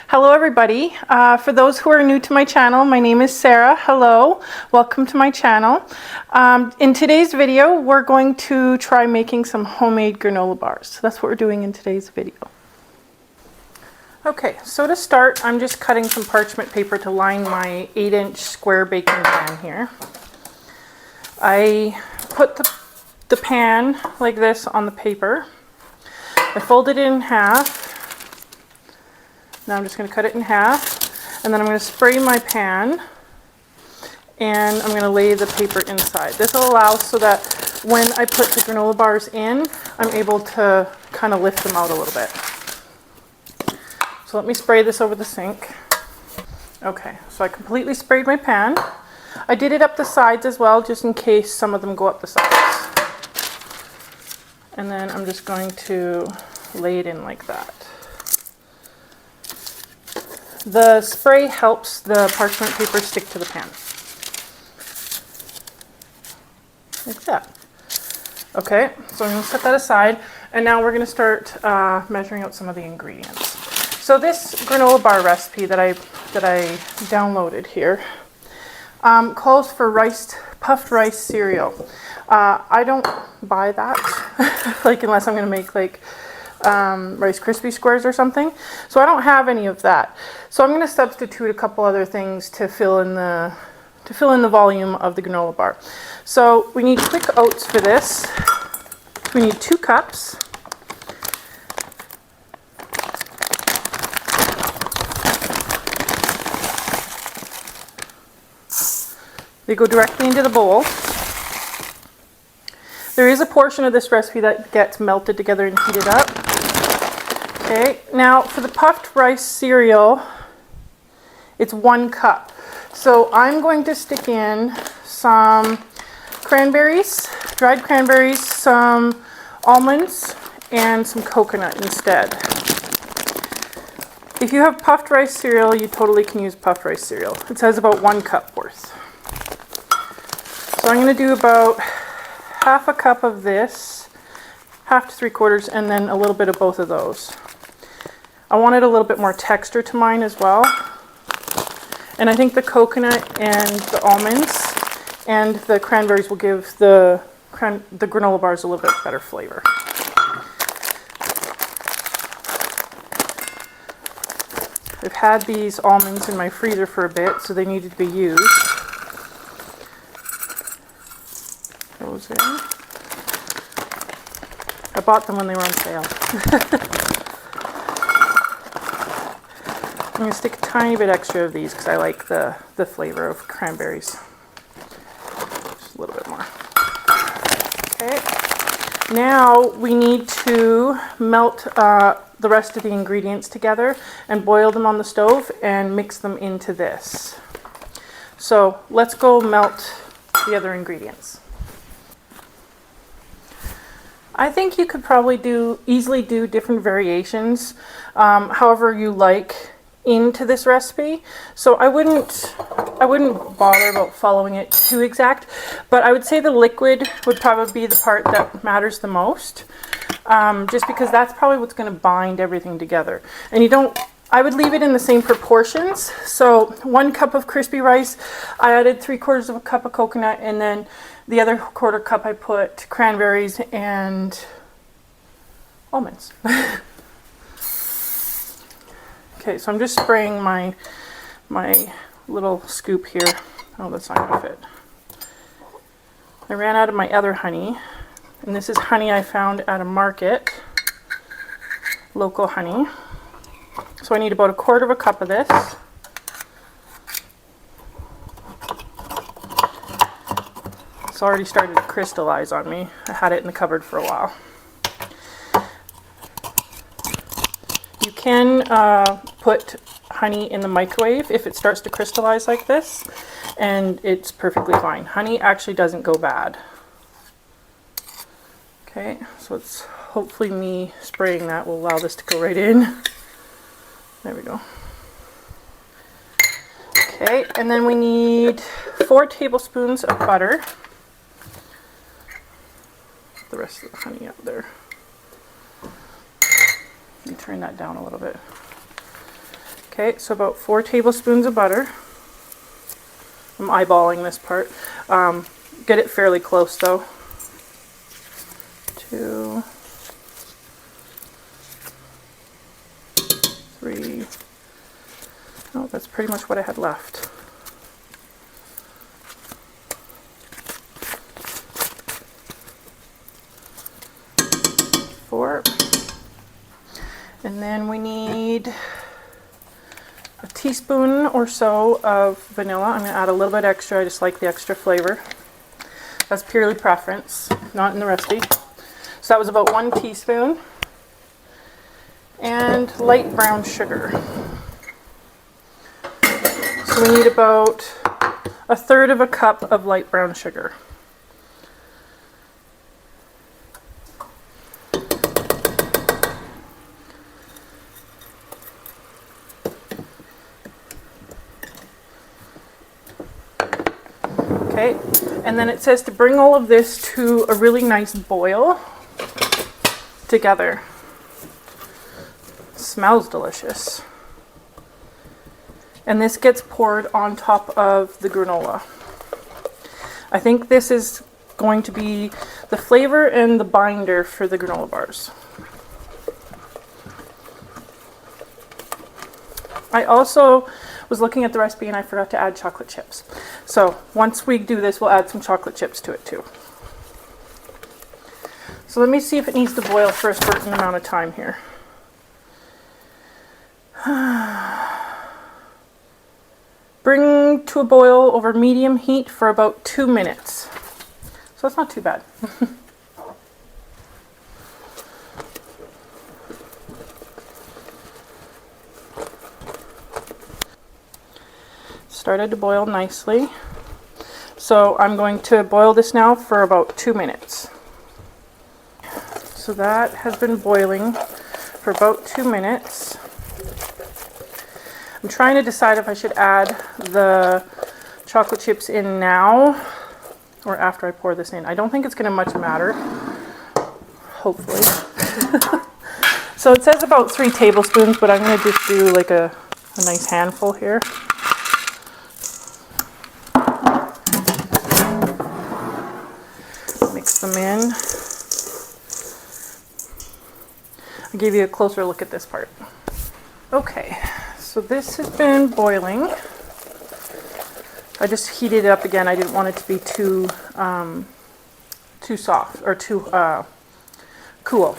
Hello everybody. For those who are new to my channel, my name is Sarah. Hello, welcome to my channel. In today's video, we're going to try making some homemade granola bars. So that's what we're doing in today's video. Okay, so to start, I'm just cutting some parchment paper to line my 8-inch square baking pan here. I put the pan like this on the paper. I fold it in half. Now I'm just going to cut it in half, and then I'm going to spray my pan, and I'm going to lay the paper inside. This will allow so that when I put the granola bars in, I'm able to kind of lift them out a little bit. So let me spray this over the sink. Okay, so I completely sprayed my pan. I did it up the sides as well, just in case some of them go up the sides. And then I'm just going to lay it in like that. The spray helps the parchment paper stick to the pan. Like that. Okay, so I'm going to set that aside, and now we're going to start measuring out some of the ingredients. So this granola bar recipe that I downloaded here calls for puffed rice cereal. I don't buy that, like unless I'm going to make like Rice Krispie squares or something. So I don't have any of that. So I'm going to substitute a couple other things to fill in the volume of the granola bar. So we need quick oats for this. We need 2 cups. They go directly into the bowl. There is a portion of this recipe that gets melted together and heated up. Okay, now for the puffed rice cereal, it's 1 cup. So I'm going to stick in some cranberries, dried cranberries, some almonds, and some coconut instead. If you have puffed rice cereal, you totally can use puffed rice cereal. It says about 1 cup worth. So I'm going to do about half a cup of this, half to 3/4, and then a little bit of both of those. I wanted a little bit more texture to mine as well. And I think the coconut and the almonds and the cranberries will give the granola bars a little bit better flavor. I've had these almonds in my freezer for a bit, so they needed to be used. Those in. I bought them when they were on sale. I'm going to stick a tiny bit extra of these because I like the flavor of cranberries. Just a little bit more. Okay. Now we need to melt the rest of the ingredients together and boil them on the stove and mix them into this. So let's go melt the other ingredients. I think you could probably easily do different variations, however you like, into this recipe. So I wouldn't bother about following it too exact, but I would say the liquid would probably be the part that matters the most, just because that's probably what's going to bind everything together. And I would leave it in the same proportions. So 1 cup of crispy rice, I added 3/4 of a cup of coconut, and then the other 1/4 cup I put cranberries and almonds. Okay, so I'm just spraying my little scoop here. Oh, that's not going to fit. I ran out of my other honey, and this is honey I found at a market, local honey. So I need about 1/4 cup of this. It's already started to crystallize on me. I had it in the cupboard for a while. You can put honey in the microwave if it starts to crystallize like this, and it's perfectly fine. Honey actually doesn't go bad. Okay, so it's hopefully me spraying that will allow this to go right in. There we go. Okay, and then we need 4 tablespoons of butter. Put the rest of the honey out there. Let me turn that down a little bit. Okay, so about 4 tablespoons of butter. I'm eyeballing this part. Get it fairly close though. 2, 3. Oh, that's pretty much what I had left. 4. And then we need a teaspoon or so of vanilla. I'm going to add a little bit extra. I just like the extra flavor. That's purely preference, not in the recipe. So that was about 1 teaspoon. And light brown sugar. So we need about 1/3 cup of light brown sugar. Okay, and then it says to bring all of this to a really nice boil together. Smells delicious. And this gets poured on top of the granola. I think this is going to be the flavor and the binder for the granola bars. I also was looking at the recipe and I forgot to add chocolate chips. So once we do this, we'll add some chocolate chips to it too. So let me see if it needs to boil for a certain amount of time here. Bring to a boil over medium heat for about 2 minutes. So that's not too bad. Started to boil nicely. So I'm going to boil this now for about 2 minutes. So that has been boiling for about 2 minutes. I'm trying to decide if I should add the chocolate chips in now or after I pour this in. I don't think it's going to much matter, hopefully. So it says about 3 tablespoons, but I'm going to just do like a nice handful here. Mix them in. I'll give you a closer look at this part. Okay, so this has been boiling. I just heated it up again. I didn't want it to be too soft or too cool.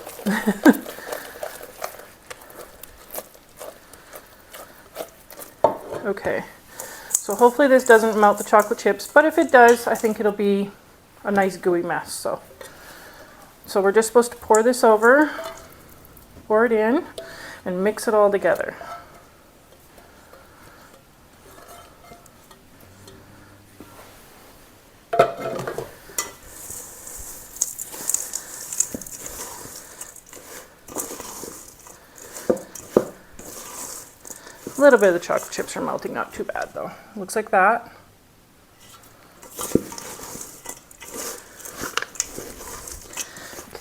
Okay, so hopefully this doesn't melt the chocolate chips, but if it does, I think it'll be a nice gooey mess. So we're just supposed to pour this over, pour it in, and mix it all together. A little bit of the chocolate chips are melting, not too bad though. Looks like that.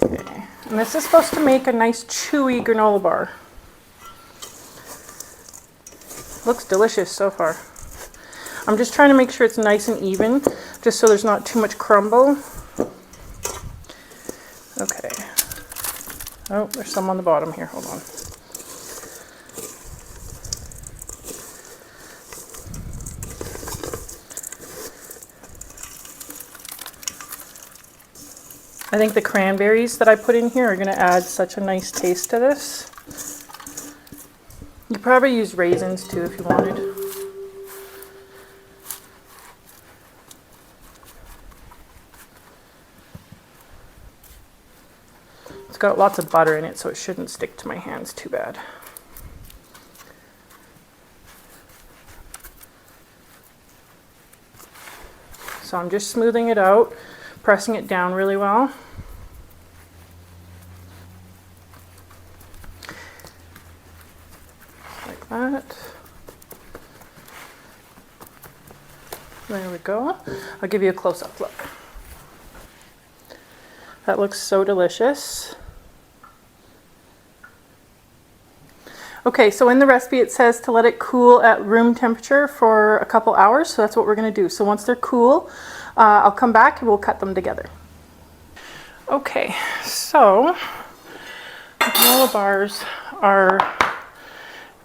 Okay, and this is supposed to make a nice chewy granola bar. Looks delicious so far. I'm just trying to make sure it's nice and even, just so there's not too much crumble. Okay. Oh, there's some on the bottom here, hold on. I think the cranberries that I put in here are going to add such a nice taste to this. You could probably use raisins too if you wanted. It's got lots of butter in it, so it shouldn't stick to my hands too bad. So I'm just smoothing it out, pressing it down really well. Like that. There we go. I'll give you a close-up look. That looks so delicious. Okay, so in the recipe it says to let it cool at room temperature for a couple hours, so that's what we're going to do. So once they're cool, I'll come back and we'll cut them together. Okay, so the granola bars are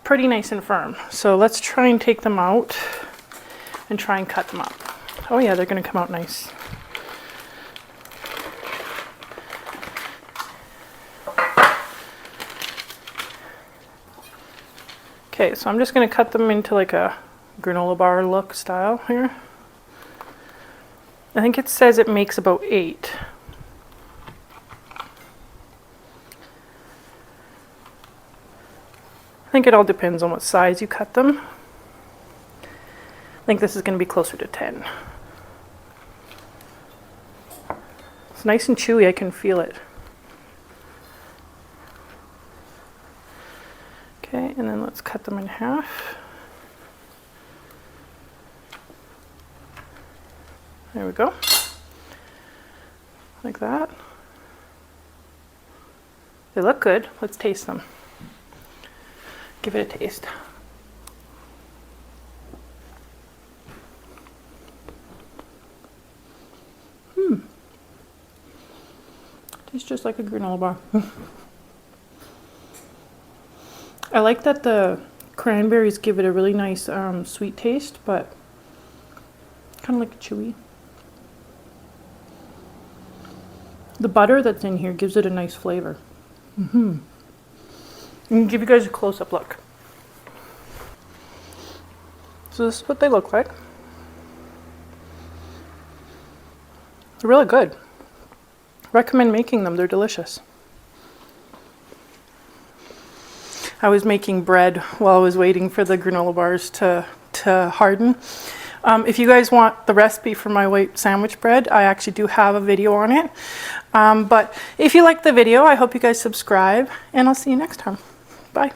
pretty nice and firm. So let's try and take them out and try and cut them up. Oh yeah, they're going to come out nice. Okay, so I'm just going to cut them into like a granola bar look style here. I think it says it makes about 8. I think it all depends on what size you cut them. I think this is going to be closer to 10. It's nice and chewy, I can feel it. Okay, and then let's cut them in half. There we go. Like that. They look good. Let's taste them. Give it a taste. Tastes just like a granola bar. I like that the cranberries give it a really nice sweet taste, but kind of like chewy. The butter that's in here gives it a nice flavor. I'm gonna give you guys a close-up look. So this is what they look like. They're really good. Recommend making them, they're delicious. I was making bread while I was waiting for the granola bars to harden. If you guys want the recipe for my white sandwich bread, I actually do have a video on it. But if you like the video, I hope you guys subscribe, and I'll see you next time. Bye.